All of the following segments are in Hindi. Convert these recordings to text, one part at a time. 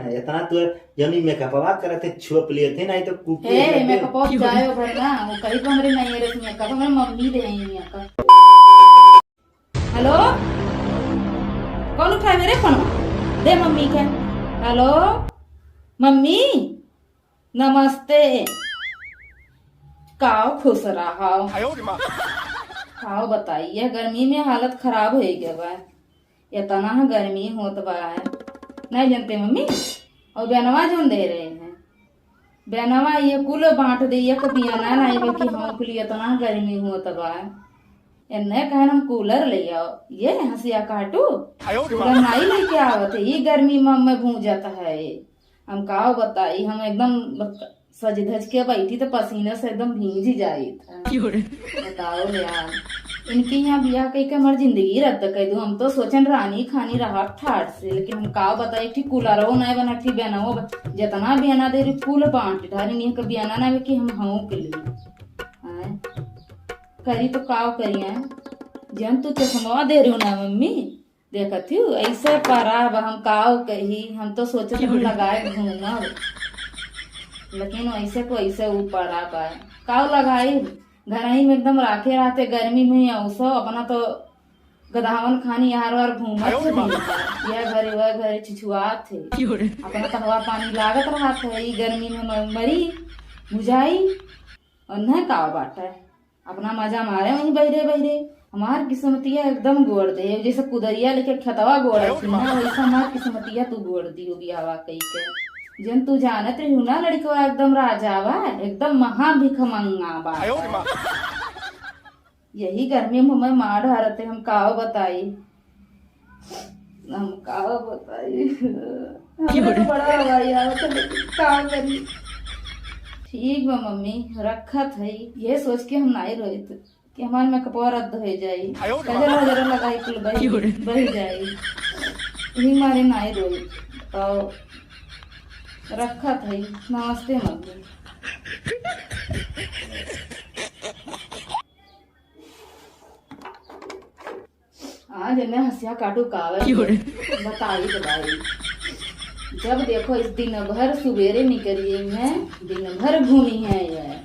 ना इतना तो जनी मेकअपवा करते छुप लिए थे नहीं तो कुके हे मेकअप जायो भरना वो कहीं तो हमरे नहीं रे मेकअप हमरे मम्मी दे हैं मेकअप। हेलो कौन उठाए मेरे फोन दे मम्मी के। हेलो मम्मी नमस्ते काओ खुश रहा खाओ बताइए गर्मी में हालत खराब हो गया बा इतना गर्मी होत बा नहीं जानते मम्मी और बेनवा जोन दे रहे हैं बेनवा ये कुल बांट दे ये कभी आना नहीं कि हम कुल इतना गर्मी होत बा इन्हें कहन हम कूलर ले आओ ये हंसिया काटू कूलर नहीं लेके आवत है ये गर्मी में हमें भूंजत है हम काओ बताई हम एकदम सज धज के बैठी तो पसीने से एकदम भींज ही जाई था बताओ यार इनके यहाँ बियाह कही के हमारी जिंदगी रद्द कर दू हम तो सोचन रानी खानी रहा ठाट से लेकिन हम का बताई ठीक कूलर नहीं बना ठीक बना हो जितना बयाना दे रही फूल बांट ढारी नहीं कभी बयाना ना कि हम हूँ के लिए करी तो काव करिए जन तू चश्मा दे रही हो ना मम्मी देखती हूँ ऐसे परा हम काव कही हम तो सोचे हम लगाए घूमना लेकिन ऐसे को ऐसे ऊपर आ पाए काव लगाई घर ही में एकदम राखे रहते गर्मी में औसो अपना तो गधावन खानी यार वार घूमत थे यह घरे वह घरे छिछुआत थे अपना तो हवा पानी लागत रहा था ये गर्मी में मरी बुझाई और न काव बाटा अपना मजा मारे वहीं बहरे बहरे हमार किस्मतिया एकदम गोड़ दे जैसे कुदरिया लेके खतवा गोड़ वैसा हमार किस्मतिया तू गोड़ दी होगी हवा कही के जन तू जानत रही ना लड़का एकदम राजा बा एकदम महा भिख मंगा बा यही गर्मी में हमें मार हारते हम काव बताई तो बड़ा हवाई का करी ठीक बा मम्मी रखत है ये सोच के हम नहीं रोई कि हमारे मेकअप रद्द हो जाये जरा लगाई कुल बही जाये यही मारे नहीं रोई तो रखा था नमस्ते मम्मी। आज मैं हंसिया काटू कावे बताई बताई जब देखो इस दिन भर सुबेरे निकलिए मैं दिन भर घूमी है यार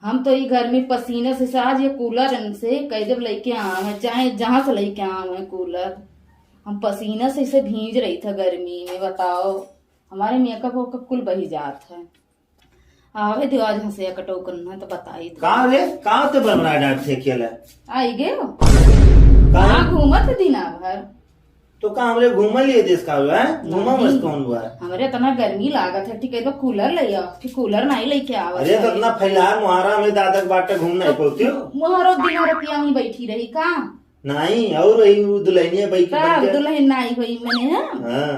हम तो ये घर में पसीने से आज ये कूलर से कई जब लेके आए चाहे जहां से लेके आए कूलर हम पसीने से इसे भींज रही था गर्मी में बताओ हमारे मेकअप होकर कुल बही जात है आवे दो आज हंसे कटो करना तो बताई कहां रे कहां ते बनना डांट से केला आई गए कहां घूमत दिना भर तो कहां हमरे घूमल लिए देश का है घूमा मस्त कौन हुआ हमरे इतना गर्मी लागत है ठीक है तो कूलर ले आओ कि कूलर नहीं लेके आवत अरे तो इतना फैलार मुहारा में दादा बाटा घूमना पड़ती हो मुहारो दिन रतिया में बैठी रही का नहीं और वही दुल्हनिया बैठी दुल्हन नहीं हुई मैंने हां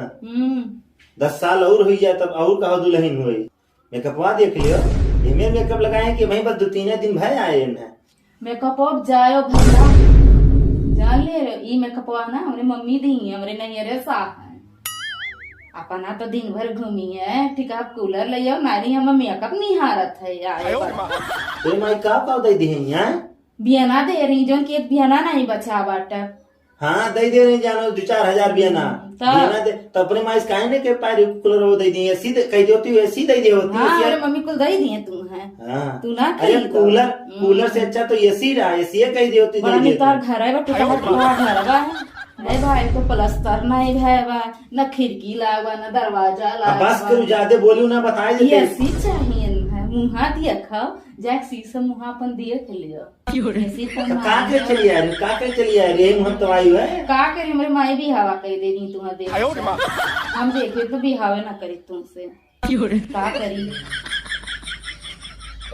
10 साल और हुई जाए तब और कहा दुल्हन हुई मेकअपवा देख लियो इमे मेकअप लगाए कि वहीं बस 2-3 दिन भय आए ना मेकअप अब जायो भला जान ले ई मेकअपवा ना हमरे मम्मी दी हमरे नहीं रे सा अपना तो दिन भर घूमी है ठीक है कूलर ले आओ नारी हम मेकअप नहीं हारत है यार तो मैं का दे दी है बियाना दे रही जो कि एक बियाना नहीं बचा बाटा हाँ दे दे नहीं जानो 2-4 हजार बियाना दे तो अपने माइस काहे ने के पारी कूलर वो दे दी ऐसी कह देती है ऐसी दे दे होती है अरे मम्मी को दे दिए तू है हां तू ना अरे कूलर से अच्छा तो एसी रहा एसी कह देती दे देती तो घर है बट घर बा है भाई तो प्लास्टर नहीं है बा न खिड़की लागवा न दरवाजा लागवा बस करू ज्यादा बोलू ना बताई देते एसी चाहिए मुहा दिया खाओ जैक शीशा मुहा अपन दिए के लियो ऐसी तो का के चली यार का के चली यार ये हम तो आई है का करी हमरे माई भी हवा कह देनी तुम्हां देख हम देखे तो भी हवा ना करी तुमसे का करी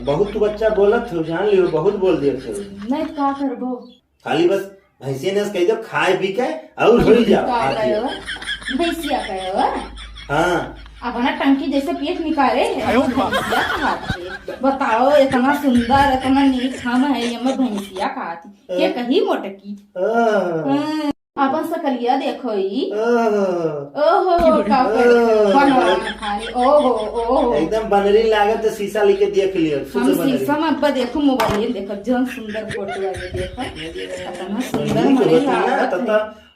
बहुत तू बच्चा बोलत हो जान लियो बहुत बोल दियो थे नहीं का करबो खाली बस भैंसिया ने कह दो खाए पी के और हो जाओ भैंसिया कहो हां अपना टंकी जैसे पेट निकाले बताओ इतना सुंदर इतना नीक हम है ये मैं भैंसिया खाती ये कहीं मोटकी अपन सकलिया देखो ई ओहो खाली ओहो एकदम बनरी लागत शीशा लेके देख लियो हम शीशा में अब देखो मोबाइल देखो जौन सुंदर फोटो आगे देखो इतना सुंदर मरे लागत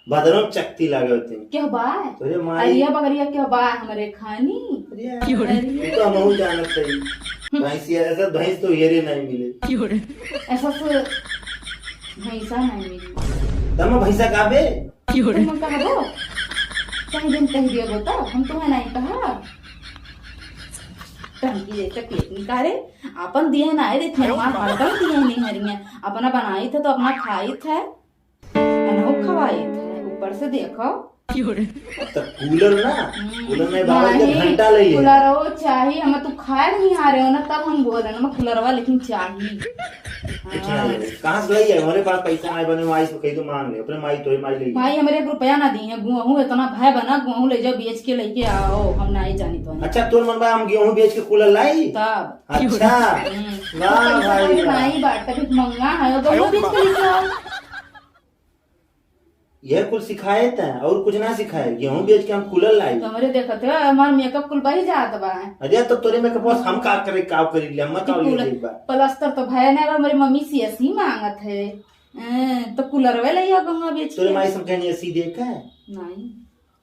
बदरों चकती लागे होते क्या बाय तोरे माई अरिया बगरिया क्या बाय हमारे खानी तू तो हम जानत सही भैंस ऐसा भैंस तो येरे नहीं मिले ऐसा तो भैंसा नहीं मिली तम भैंसा काबे तुम कहा दो कहीं दिन कह दिया बता हम तुम्हें नहीं कहा टंकी जैसे पेट निकाले अपन दिए ना है देखे हमार हरदम दिए नहीं हरिया अपना बनाई थे तो अपना खाई थे अनहो खवाई थे ऊपर से देखो तो कूलर ना कूलर में बाबा के घंटा ले लिया कूलर वो चाहिए हम तू खाए नहीं आ रहे हो ना तब हम बोल रहे हैं कूलरवा लेकिन चाहिए कहाँ से लाई है हमारे पास पैसा नहीं बने माई से कही तो मांग ले अपने माई तो माई ले भाई हमारे 1 रुपया ना दी है गेहूं इतना भाई बना गेहूं ले जाओ बेच के लेके आओ हम नहीं जानी तो अच्छा तोर मन हम गेहूं बेच के कूलर लाई तब अच्छा वाह भाई नहीं बाट कभी मंगा है गेहूं बेच के लेके आओ यह कुछ सिखाए थे और कुछ ना सिखाए गेहूं बेच के हम कूलर लाई तो हमारे देखते हो हमार मेकअप कुल बही जात बा अरे तो तोरे में कपोस हम का करे का करी ले मत आओ ले एक बार प्लास्टर तो भय नहीं हमारी मम्मी सीएससी मांगत है तो कूलर वे ले आओ गंगा बेच तोरे के माई सब कहनी ऐसी देखा है नहीं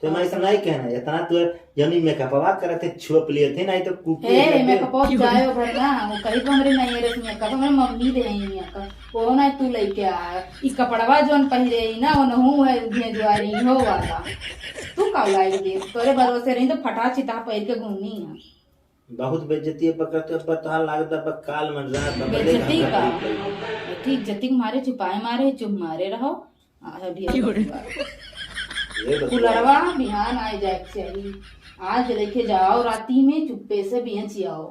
तो माई सब नहीं कहना इतना तो जनी मेकअपवा करते छुप लिए थे नहीं तो कुके ए मेकअप जायो भरना वो कहीं तो हमरे नहीं रे मेकअप हमारे मम्मी दे ही मेकअप वो ना तू लेके आ ई कपड़वा जोन पहिरे ही ना वो नहु है भेजवारी हो वाला तू का लाई दे तोरे भरोसे रही तो फटा चिटा पहिर के घूमनी है बहुत बेइज्जती पकड़ते बता लागत काल मन रहा बेइज्जती का ठीक जति मारे छुपाए मारे चुप मारे रहो आ ढेर कुलरवा बिहान आ जाए चाहिए आज लेके जाओ राती में चुप्पे से बेच आओ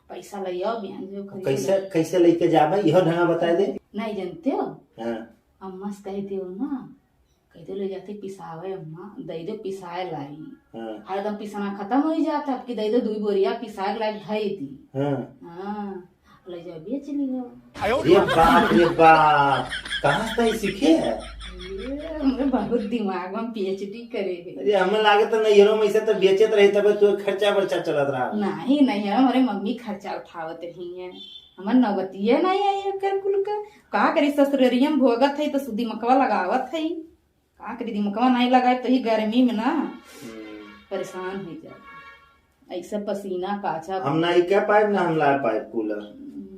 पैसा ले आओ बिहान जो कैसे कैसे लेके जाबे यह ढंगा बता दे नहीं जानते हो हां अम्मा से कह दो ना कह दो ले जाते पिसावे अम्मा दे दो पिसाए लाई हां एकदम पिसना खत्म हो जाता अब की दे दो 2 बोरिया पिसाए लाई धई थी हां हां ले जाओ बेच लियो रे बाप कहां से सीखे है हमरे बहुत दिमाग में पीएचडी करे है अरे हमें लागे तो नहीं हीरो में से तो बेचत रहे तब तो खर्चा वर्चा चलत रहा नहीं नहीं है हमारे मम्मी खर्चा उठावत रही है हमार नवतिये नहीं है ये कर कुल का करी ससुररियम भोगत है तो दिमकवा लगावत है का करी दिमकवा नहीं लगाए तो ही गर्मी में ना परेशान हो जाए ऐसा पसीना काचा हम नहीं कह पाए ना हम ला पाए कूलर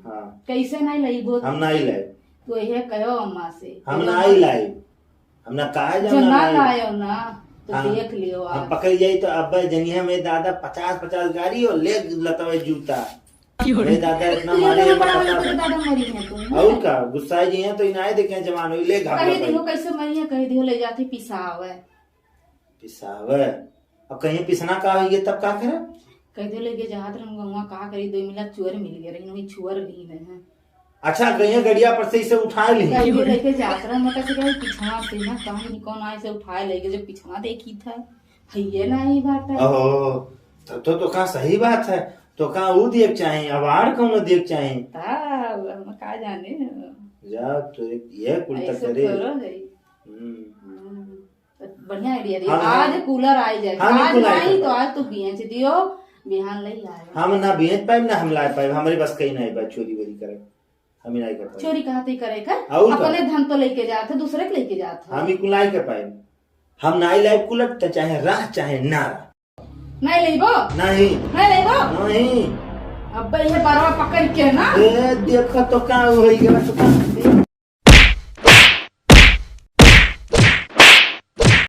हां कैसे नहीं लई बो हम नहीं लाए तो ये कहो अम्मा से हम नहीं लाए हम ना कहा जो ना लायो ना तो हाँ, देख लियो हम आज पकड़ जाई तो अब जनिया में दादा 50-50 गाड़ी और ले लतवे जूता मेरे दादा इतना मारे तेरे बड़ा वाला तेरे दादा मरी है तुम और का गुस्सा जी है तो इनाए देखे जवान ले घाव कह दियो कैसे मरी है कह दियो ले जाती पिसावे पिसावे अब कहीं पिसना का होइए तब का करे कह दियो लेके जात रंग गंगा का करी 2 मिला चुअर मिल गया रही नहीं चुअर भी नहीं है अच्छा कहीं गड़िया पर से इसे उठा ली कह दियो लेके जात रंग मतलब से कहे पिछवा से ना कहां कौन आए से उठाए लेके जो पिछवा देखी था हइये नहीं बात है ओहो तब तो का सही बात है तो का वो देख चाहे अवार्ड कौन देख चाहे तब हम का जाने जा तो ये कुल तक करे बढ़िया आइडिया दिया हाँ, आज कूलर आई जाए हाँ, आज कूलर नहीं आई तो आज तो बेच दियो बिहान ले आए हम ना बेच पाए ना हम ला पाए हमारे बस कहीं नहीं पाए चोरी वोरी करे हम ही नहीं कर पाए चोरी कहते करे का और का? अपने धन तो लेके जाते दूसरे के लेके जाते हम ही कुलाई कर पाए हम नहीं लाए कुलट तो चाहे राह चाहे ना नहीं लेबो नहीं नहीं लेबो नहीं अब ये बारवा पकड़ के ना देखो तो का होई गया तो का